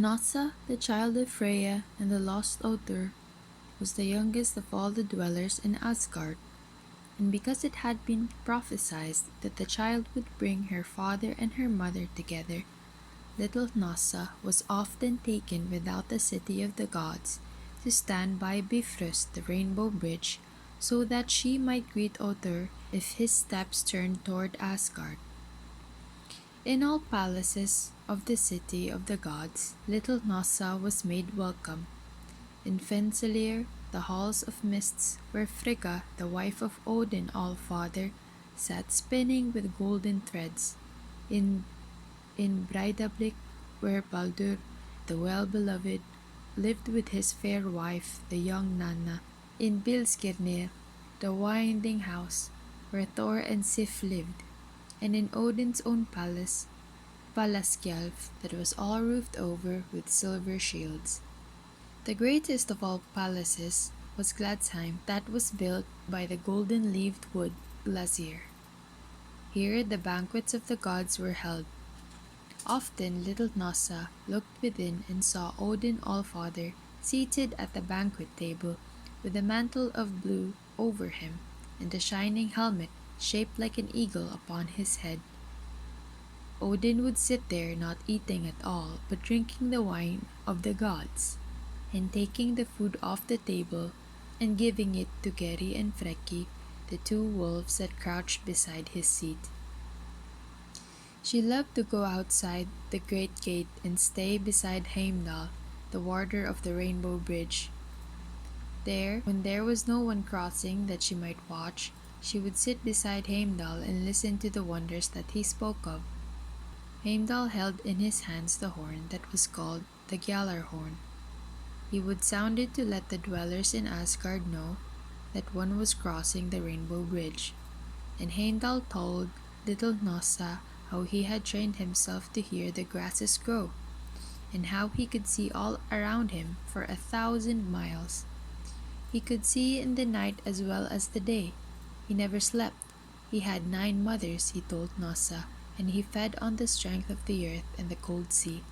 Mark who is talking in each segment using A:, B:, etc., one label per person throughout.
A: Hnossa, the child of Freya and the lost Otur, was the youngest of all the dwellers in Asgard, and because it had been prophesied that the child would bring her father and her mother together, little Hnossa was often taken without the city of the gods to stand by Bifrost, the rainbow bridge, so that she might greet Otur if his steps turned toward Asgard. In all palaces of the city of the gods, little Hnossa was made welcome. In Fensalir, the halls of mists, where Frigga, the wife of Odin All-Father, sat spinning with golden threads. In Breidablik, where Baldur, the well-beloved, lived with his fair wife, the young Nanna. In Bilskirnir, the winding house, where Thor and Sif lived. And in Odin's own palace, Valaskjalf, that was all roofed over with silver shields. The greatest of all palaces was Gladsheim, that was built by the golden-leaved wood Glasir. Here the banquets of the gods were held. Often little Hnossa looked within and saw Odin All-Father seated at the banquet table with a mantle of blue over him and a shining helmet shaped like an eagle upon his head. Odin would sit there not eating at all but drinking the wine of the gods, and taking the food off the table and giving it to Geri and Freki, the two wolves that crouched beside his seat. She loved to go outside the great gate and stay beside Heimdall, the warder of the Rainbow Bridge. There, when there was no one crossing that she might watch, she would sit beside Heimdall and listen to the wonders that he spoke of. Heimdall held in his hands the horn that was called the Gjallarhorn. He would sound it to let the dwellers in Asgard know that one was crossing the Rainbow Bridge, and Heimdall told little Hnossa how he had trained himself to hear the grasses grow, and how he could see all around him for 1,000 miles. He could see in the night as well as the day. He never slept. He had 9 mothers, he told Hnossa, and he fed on the strength of the earth and the cold sea.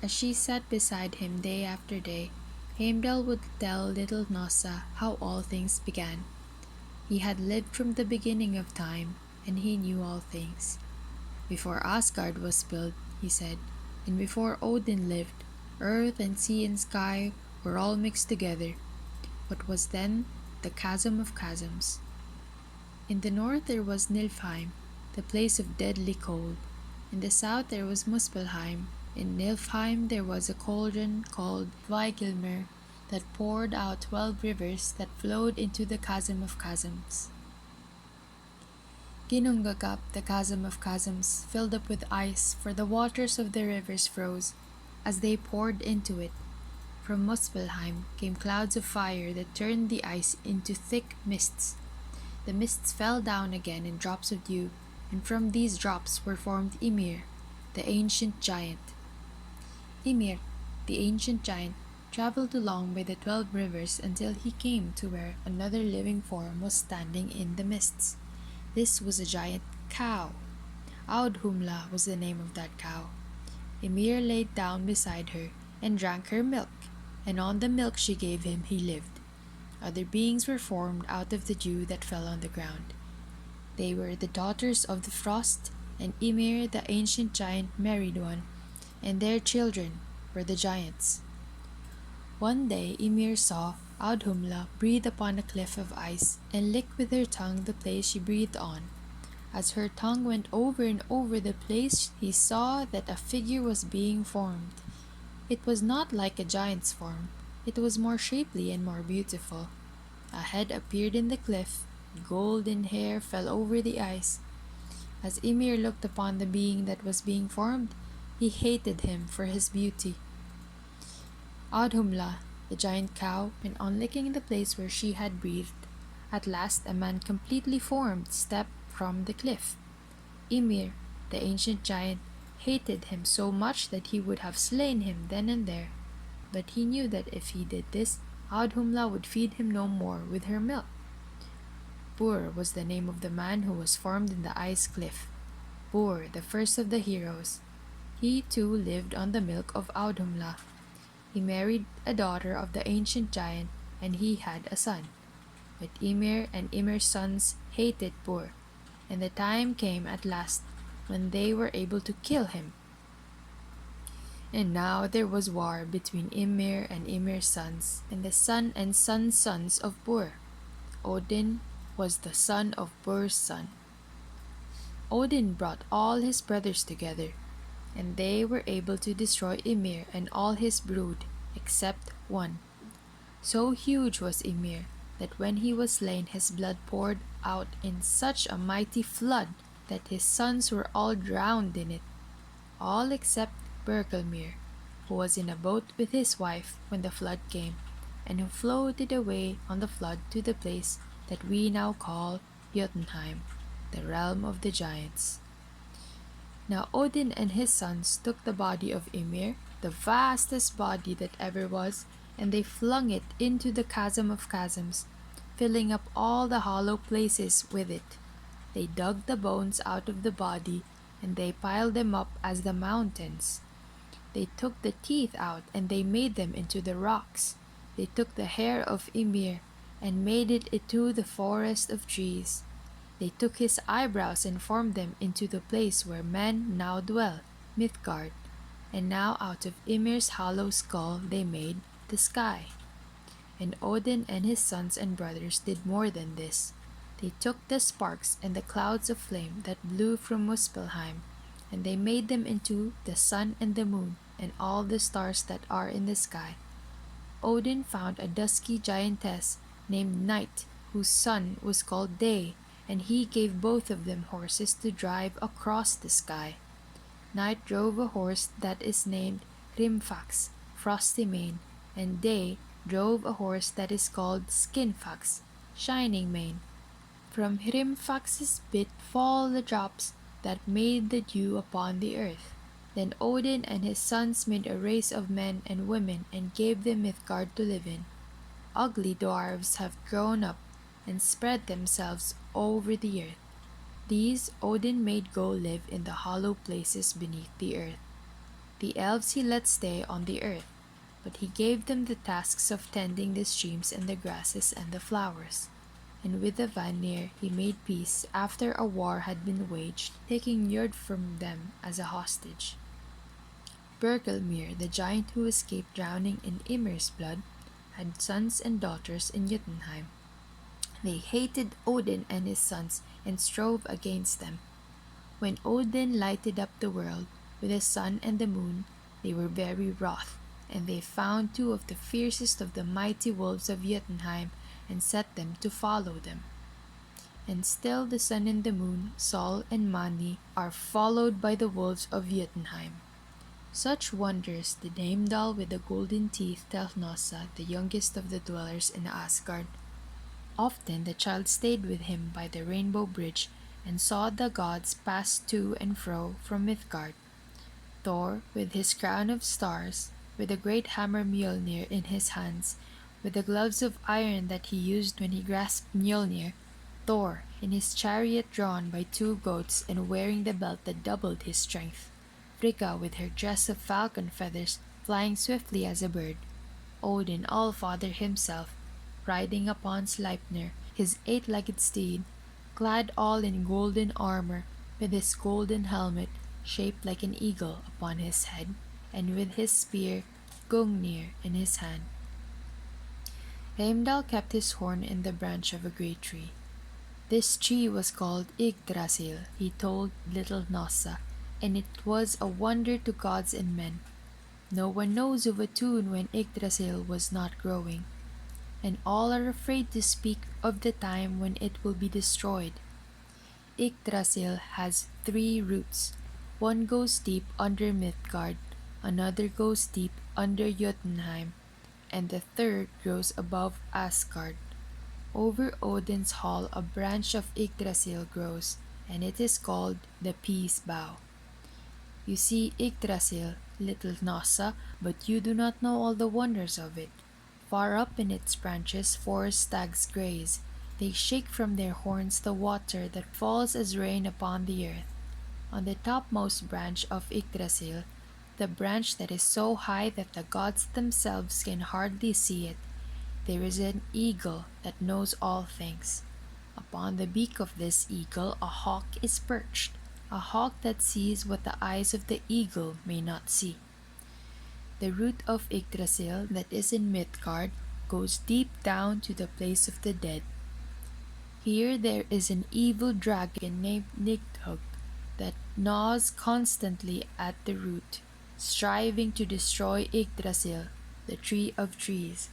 A: As she sat beside him day after day, Heimdall would tell little Hnossa how all things began. He had lived from the beginning of time, and he knew all things. Before Asgard was built, he said, and before Odin lived, earth and sea and sky were all mixed together. What was then the chasm of chasms. In the north there was Nilfheim, the place of deadly cold. In the south there was Muspelheim. In Nilfheim there was a cauldron called Vigilmir that poured out 12 rivers that flowed into the chasm of chasms. Ginnungagap, the chasm of chasms, filled up with ice, for the waters of the rivers froze as they poured into it. From Muspelheim came clouds of fire that turned the ice into thick mists. The mists fell down again in drops of dew, and from these drops were formed Ymir, the ancient giant. Ymir, the ancient giant, traveled along by the 12 rivers until he came to where another living form was standing in the mists. This was a giant cow. Audhumla was the name of that cow. Ymir laid down beside her and drank her milk, and on the milk she gave him he lived. Other beings were formed out of the dew that fell on the ground. They were the daughters of the frost, and Ymir the ancient giant married one, and their children were the giants. One day Ymir saw Audhumla breathe upon a cliff of ice and lick with her tongue the place she breathed on. As her tongue went over and over the place, he saw that a figure was being formed. It was not like a giant's form. It was more shapely and more beautiful. A head appeared in the cliff, and golden hair fell over the ice. As Ymir looked upon the being that was being formed, he hated him for his beauty. Audhumla, the giant cow, went on licking the place where she had breathed. At last a man completely formed stepped from the cliff. Ymir, the ancient giant, hated him so much that he would have slain him then and there. But he knew that if he did this, Audhumla would feed him no more with her milk. Bur was the name of the man who was formed in the ice cliff. Bur, the first of the heroes. He too lived on the milk of Audhumla. He married a daughter of the ancient giant, and he had a son. But Ymir and Ymir's sons hated Bur, and the time came at last when they were able to kill him. And now there was war between Ymir and Ymir's sons, and the son and sons' sons of Bur. Odin was the son of Bur's son. Odin brought all his brothers together, and they were able to destroy Ymir and all his brood, except one. So huge was Ymir that when he was slain his blood poured out in such a mighty flood that his sons were all drowned in it, all except Bergelmir, who was in a boat with his wife when the flood came, and who floated away on the flood to the place that we now call Jotunheim, the realm of the giants. Now Odin and his sons took the body of Ymir, the vastest body that ever was, and they flung it into the chasm of chasms, filling up all the hollow places with it. They dug the bones out of the body, and they piled them up as the mountains. They took the teeth out, and they made them into the rocks. They took the hair of Ymir, and made it into the forest of trees. They took his eyebrows and formed them into the place where men now dwell, Midgard, and now out of Ymir's hollow skull they made the sky. And Odin and his sons and brothers did more than this. They took the sparks and the clouds of flame that blew from Muspelheim, and they made them into the sun and the moon and all the stars that are in the sky. Odin found a dusky giantess named Night, whose son was called Day, and he gave both of them horses to drive across the sky. Night drove a horse that is named Hrimfax, Frosty Mane, and Day drove a horse that is called Skinfax, Shining Mane. From Hrimfax's bit fall the drops that made the dew upon the earth. Then Odin and his sons made a race of men and women and gave them Midgard to live in. Ugly dwarves have grown up and spread themselves over the earth. These Odin made go live in the hollow places beneath the earth. The elves he let stay on the earth, but he gave them the tasks of tending the streams and the grasses and the flowers. And with the Vanir he made peace after a war had been waged, taking Njord from them as a hostage. Bergelmir, the giant who escaped drowning in Ymir's blood, had sons and daughters in Jotunheim. They hated Odin and his sons and strove against them. When Odin lighted up the world with the sun and the moon, they were very wroth, and they found two of the fiercest of the mighty wolves of Jotunheim and set them to follow them. And still the sun and the moon, Sol and Mani, are followed by the wolves of Jotunheim. Such wonders did Heimdall with the golden teeth tell Hnossa, the youngest of the dwellers in Asgard. Often the child stayed with him by the rainbow bridge and saw the gods pass to and fro from Midgard. Thor, with his crown of stars, with the great hammer Mjolnir in his hands, with the gloves of iron that he used when he grasped Mjolnir, Thor, in his chariot drawn by two goats and wearing the belt that doubled his strength, Frigga with her dress of falcon feathers flying swiftly as a bird, Odin All-Father himself, riding upon Sleipnir, his eight-legged steed, clad all in golden armor, with his golden helmet shaped like an eagle upon his head, and with his spear Gungnir in his hand. Heimdall kept his horn in the branch of a great tree. This tree was called Yggdrasil, he told little Hnossa, and it was a wonder to gods and men. No one knows of a tune when Yggdrasil was not growing, and all are afraid to speak of the time when it will be destroyed. Yggdrasil has 3 roots. One goes deep under Midgard, another goes deep under Jotunheim, and the third grows above Asgard. Over Odin's hall a branch of Yggdrasil grows, and it is called the Peace Bough. You see Yggdrasil, little Hnossa, but you do not know all the wonders of it. Far up in its branches 4 stags graze. They shake from their horns the water that falls as rain upon the earth. On the topmost branch of Yggdrasil, the branch that is so high that the gods themselves can hardly see it, there is an eagle that knows all things. Upon the beak of this eagle a hawk is perched, a hawk that sees what the eyes of the eagle may not see. The root of Yggdrasil that is in Midgard goes deep down to the place of the dead. Here there is an evil dragon named Nidhogg that gnaws constantly at the root, striving to destroy Yggdrasil, the tree of trees.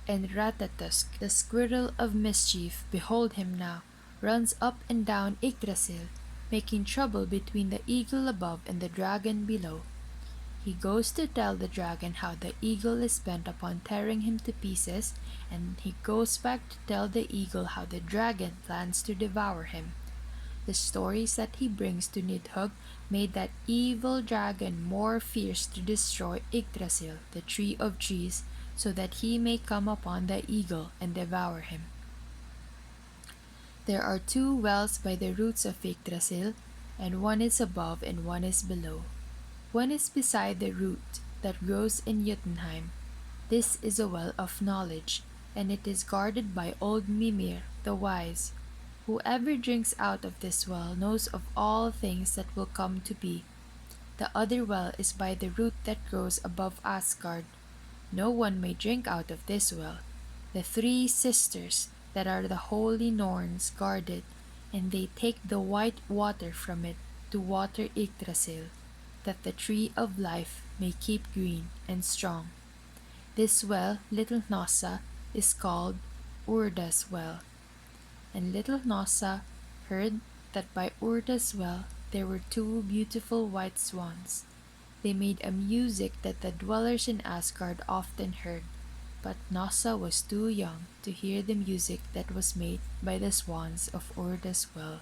A: And Ratatosk, the squirrel of mischief, behold him now, runs up and down Yggdrasil, making trouble between the eagle above and the dragon below. He goes to tell the dragon how the eagle is bent upon tearing him to pieces, and he goes back to tell the eagle how the dragon plans to devour him. The stories that he brings to Nidhogg made that evil dragon more fierce to destroy Yggdrasil, the tree of trees, so that he may come upon the eagle and devour him. There are two wells by the roots of Yggdrasil, and one is above and one is below. One is beside the root that grows in Jotunheim. This is a well of knowledge, and it is guarded by old Mimir the wise. Whoever drinks out of this well knows of all things that will come to be. The other well is by the root that grows above Asgard. No one may drink out of this well. The three sisters that are the holy Norns guard it, and they take the white water from it to water Yggdrasil, that the tree of life may keep green and strong. This well, little Hnossa, is called Urda's well. And little Hnossa heard that by Urda's well there were two beautiful white swans. They made a music that the dwellers in Asgard often heard, but Hnossa was too young to hear the music that was made by the swans of Urda's well.